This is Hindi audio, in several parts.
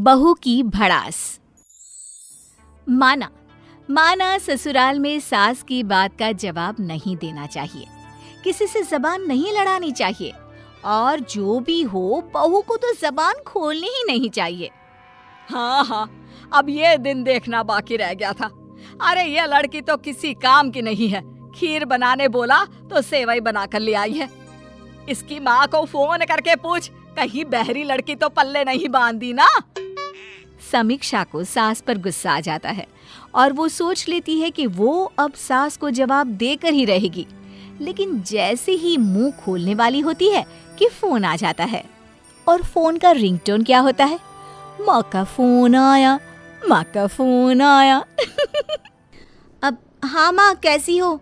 बहू की भड़ास। माना ससुराल में सास की बात का जवाब नहीं देना चाहिए, किसी से जबान नहीं लड़ानी चाहिए और जो भी हो बहू को तो जबान खोलनी ही नहीं चाहिए। हाँ, अब ये दिन देखना बाकी रह गया था। अरे ये लड़की तो किसी काम की नहीं है। खीर बनाने बोला तो सेवई बना कर ले आई है। इसकी माँ को फोन करके पूछ, कहीं बहरी लड़की तो पल्ले नहीं बांधी ना। समीक्षा को सास पर गुस्सा आ जाता है और वो सोच लेती है कि वो अब सास को जवाब देकर ही रहेगी, लेकिन जैसे ही मुंह खोलने वाली होती है कि फोन आ जाता है। और फोन का रिंगटोन क्या होता है? माँ का फोन आया, माँ का फोन आया। अब हाँ माँ, कैसी हो?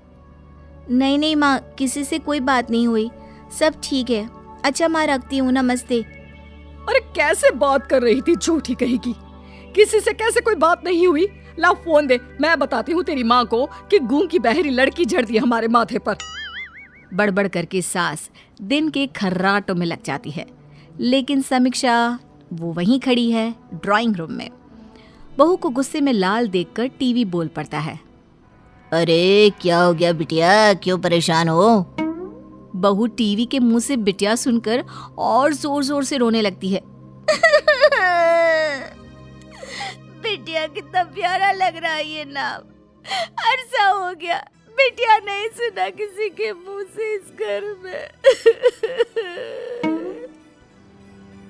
नहीं माँ, किसी से कोई बात नहीं हुई, सब ठीक है। अच्छा माँ, रखती हूँ, नमस्ते। अरे कैसे बात कर रही थी झूठी कहेगी, किसी से कैसे कोई बात नहीं हुई। ला फोन दे, मैं बताती हूँ तेरी माँ को कि गूंगी की बहरी लड़की झड़ दी हमारे माथे पर। बड़बड़ करके सास दिन के खर्राटों में लग जाती है, लेकिन समीक्षा वो वहीं खड़ी है ड्राइंग रूम में। बहू को गुस्से में लाल देखकर टीवी बोल पड़ता है। अरे क्या हो गया बिटिया, क्यों परेशान हो? बहू टीवी के मुंह से बिटिया सुनकर और जोर जोर से रोने लगती है। बिटिया कितना प्यारा लग रहा है ये नाम, अरसा हो गया बिटिया नहीं सुना किसी के मुंह से इस घर में।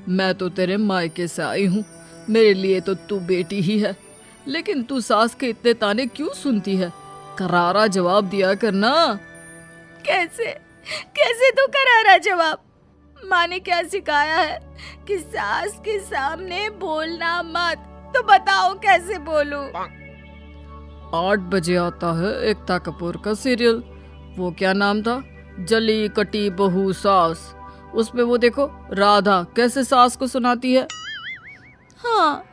मैं तो तेरे मायके से आई हूँ, मेरे लिए तो तू बेटी ही है, लेकिन तू सास के इतने ताने क्यों सुनती है? करारा जवाब दिया करना। कैसे तो करारा जवाब? माँ ने क्या सिखाया है कि सास के सामने बोलना मत, तो बताओ कैसे बोलूं? 8 बजे आता है एकता कपूर का सीरियल, वो क्या नाम था, जली कटी बहू सास। उसमें वो देखो राधा कैसे सास को सुनाती है। हाँ,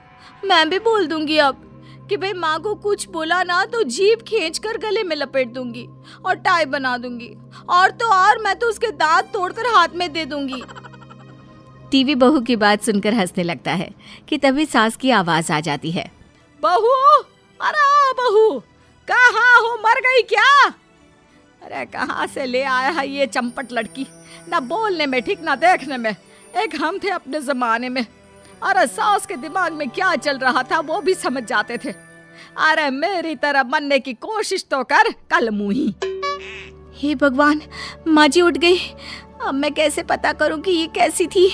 मैं भी बोल दूंगी अब कि भाई माँ को कुछ बोला ना तो जीभ खींचकर गले में लपेट दूंगी और टाई बना दूंगी, और तो और मैं तो उसके दांत तोड़कर हाथ में दे दूंगी। टीवी बहू की बात सुनकर हंसने लगता है कि तभी सास की आवाज आ जाती है। बहू, अरे बहू, कहाँ हो, मर गई क्या? अरे कहाँ से ले आया है ये चंपट लड़की, ना बोलने में ठीक ना देखने में। एक हम थे अपने जमाने में, अरे सास के दिमाग में क्या चल रहा था वो भी समझ जाते थे। अरे मेरी तरह बनने की कोशिश तो कर, कल मुही। हे भगवान, माँ जी उठ गई, अब मैं कैसे पता करूं कि ये कैसी थी?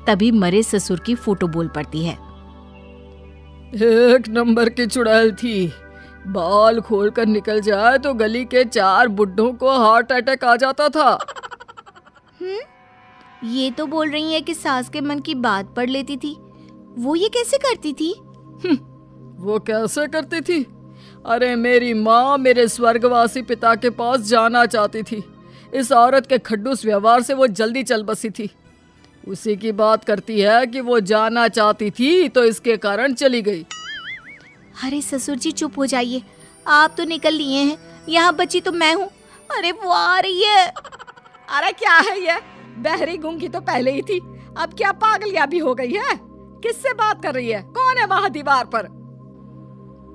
तभी मरे ससुर की फोटो बोल पड़ती है। 1 नंबर की चुड़ैल थी, बाल खोल कर निकल जाए तो गली के 4 बुड्ढों को हार्ट अटैक आ जाता था। ये तो बोल रही है कि सास के मन की बात पढ़ लेती थी, वो ये कैसे करती थी? वो कैसे करती थी? अरे मेरी माँ मेरे स्वर्गवासी पिता के पास जाना चाहती थी, इस औरत के खड्डूस व्यवहार से वो जल्दी चल बसी थी। उसी की बात करती है कि वो जाना चाहती थी तो इसके कारण चली गई। अरे ससुर जी चुप हो जाइए, आप तो निकल लिए हैं, यहाँ बची तो मैं हूँ। अरे वो आ रही है। अरे क्या है ये, बहरी गूंगी तो पहले ही थी, अब क्या पागलिया भी हो गई है? किससे बात कर रही है? कौन है वहाँ दीवार पर?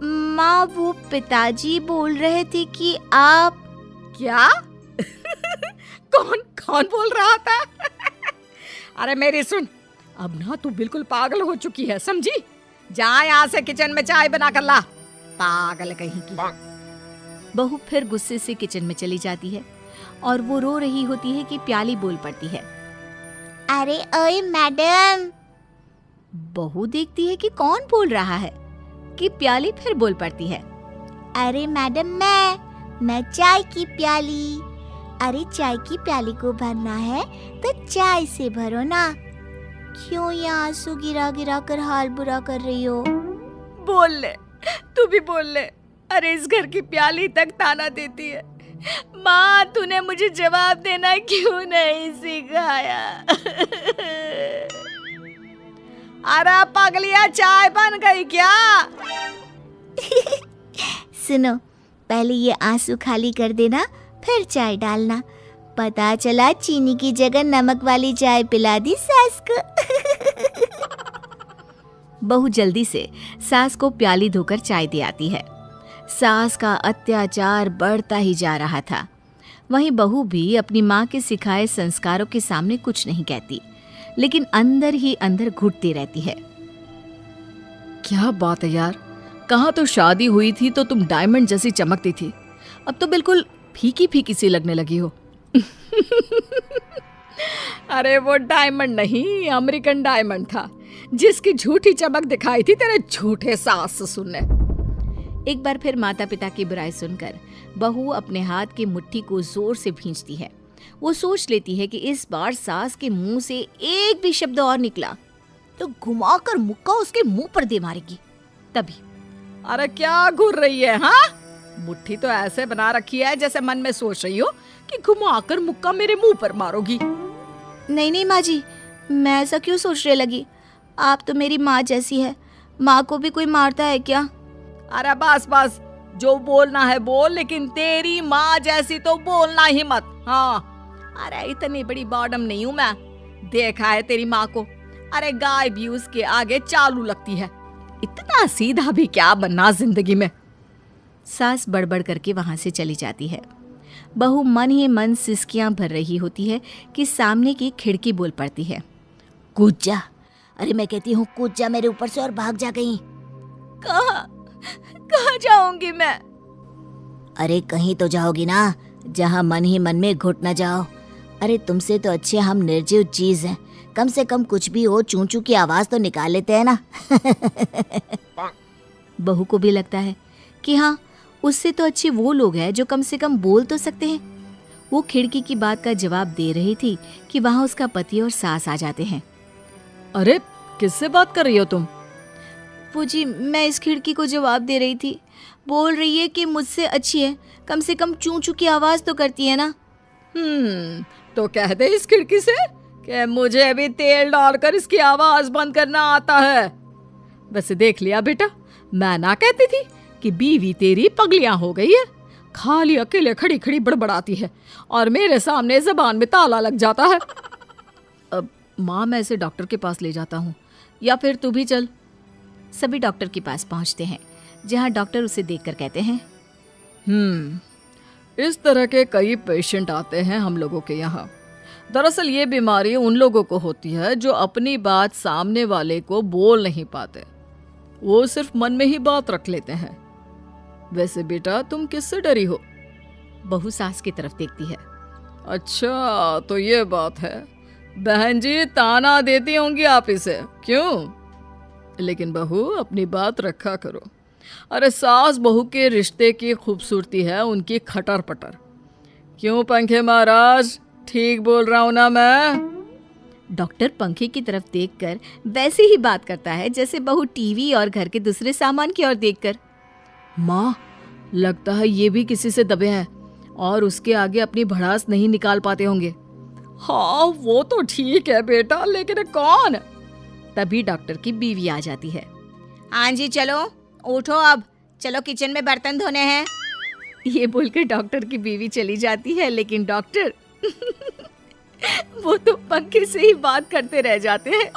माँ, वो पिताजी बोल रहे थे कि आप। क्या? कौन बोल रहा था? अरे मेरी सुन, अब ना तू बिल्कुल पागल हो चुकी है, समझी? जा यहाँ से किचन में चाय बना कर ला, पागल कहीं की। बहू फिर गुस्से से किचन में चली जाती है और वो रो रही होती है कि प्याली बोल पड़ती है। अरे ओए मैडम। बहू देखती है कि कौन बोल रहा है कि प्याली फिर बोल पड़ती है। अरे मैडम, मैं चाय की प्याली। अरे चाय की प्याली को भरना है तो चाय से भरो ना, क्यों ये आंसू गिरा गिरा कर हाल बुरा कर रही हो? बोल ले, तू भी बोल ले। अरे इस घर की प्याली तक ताना देती है। माँ, तूने मुझे जवाब देना क्यों नहीं सिखाया? अरे पागलिया, चाय बन गई क्या? सुनो, पहले ये आंसू खाली कर देना, फिर चाय डालना। पता चला चीनी की जगह नमक वाली चाय पिला दी सास को। बहू जल्दी से सास को प्याली धोकर चाय दे आती है। सास का अत्याचार बढ़ता ही जा रहा था। वहीं बहू भी अपनी माँ के सिखाए संस्कारों के सामने कुछ नहीं कहती, लेकिन अंदर ही अंदर घुटती रहती है। क्या बात है यार, कहाँ तो शादी हुई थी तो तुम डायमंड जैसी चमकती थी, अब तो बिल्कुल फीकी फीकी सी लगने लगी हो। अरे वो डायमंड नहीं, अमेरिकन डायमंड था, जिसकी झूठी चमक दिखाई थी तेरे झूठे सास ससुर ने। एक बार फिर माता पिता की बुराई सुनकर बहू अपने हाथ की मुट्ठी को जोर से भींचती है। वो सोच लेती है कि इस बार सास के मुंह से एक भी शब्द और निकला तो घुमाकर मुक्का उसके मुंह पर दे मारेगी। तभी अरे क्या घूर रही है हाँ? मुट्ठी तो ऐसे बना रखी है जैसे मन में सोच रही हो कि घुमाकर मुक्का मेरे मुंह पर मारोगी। नहीं नहीं माँ जी, मैं ऐसा क्यों सोचने लगी? आप तो मेरी माँ जैसी है, माँ को भी कोई मारता है क्या? अरे बस बस, जो बोलना है बोल, लेकिन तेरी माँ जैसी तो बोलना ही मत। हाँ, अरे इतनी बड़ी बॉडम नहीं हूँ मैं, देखा है तेरी माँ को। अरे गाय भी उसके आगे चालू लगती है, इतना सीधा भी क्या बनना जिंदगी में। सास बड़बड़ करके वहां से चली जाती है। बहू मन ही मन सिसकियां भर रही होती है कि सामने की खिड़की बोल पड़ती है। कूद जा। अरे मैं कहती हूँ कूद जा मेरे ऊपर से और भाग जा कहीं। कहाँ जाऊंगी मैं? अरे कहीं तो जाओगी ना, जहाँ मन ही मन में घुट न जाओ। अरे तुमसे तो अच्छे हम निर्जीव चीज हैं, कम से कम कुछ भी हो चूं चूं की आवाज तो निकाल लेते हैं ना। बहू को भी लगता है कि हाँ, उससे तो अच्छे वो लोग हैं जो कम से कम बोल तो सकते हैं। वो खिड़की की बात का जवाब दे रही थी कि वहां उसका पति और सास आ जाते हैं। अरे किससे बात कर रही हो तुम? वो जी, मैं इस खिड़की को जवाब दे रही थी, बोल रही है कि मुझसे अच्छी है, कम से कम चूं चूं की आवाज तो करती है ना। तो कह दे इस खिड़की से कि मुझे भी तेल डालकर इसकी आवाज बंद करना आता है। वैसे देख लिया बेटा, मैं ना कहती थी कि बीवी तेरी पगलियां हो गई है, खाली अकेले खड़ी खड़ी बड़बड़ाती है और मेरे सामने जबान में ताला लग जाता है। अब माँ, मैं इसे डॉक्टर के पास ले जाता हूँ, या फिर तू भी चल। सभी डॉक्टर के पास पहुंचते हैं, जहां डॉक्टर उसे देखकर कहते हैं, इस तरह के कई पेशेंट आते हैं हम लोगों के यहाँ। दरअसल ये बीमारी उन लोगों को होती है जो अपनी बात सामने वाले को बोल नहीं पाते, वो सिर्फ मन में ही बात रख लेते हैं। वैसे बेटा तुम किससे डरी हो? बहू सास की तरफ देखती है। अच्छा तो ये बात है, बहन जी ताना देती होंगी आप इसे, क्यों? लेकिन बहू अपनी बात रखा करो। अरे सास बहू के रिश्ते की खूबसूरती है उनकी खटर पटर। क्यों पंखे महाराज, ठीक बोल रहा हूं ना मैं? डॉक्टर पंखे की तरफ देखकर वैसे ही बात करता है जैसे बहू टीवी और घर के दूसरे सामान की ओर देखकर। माँ, लगता है ये भी किसी से दबे हैं और उसके आगे अपनी भड़ास नहीं निकाल पाते होंगे। हाँ वो तो ठीक है बेटा, लेकिन कौन? तभी डॉक्टर की बीवी आ जाती है। हाँ जी चलो उठो, अब चलो किचन में बर्तन धोने हैं। ये बोलकर डॉक्टर की बीवी चली जाती है, लेकिन डॉक्टर वो तो पंखे से ही बात करते रह जाते हैं।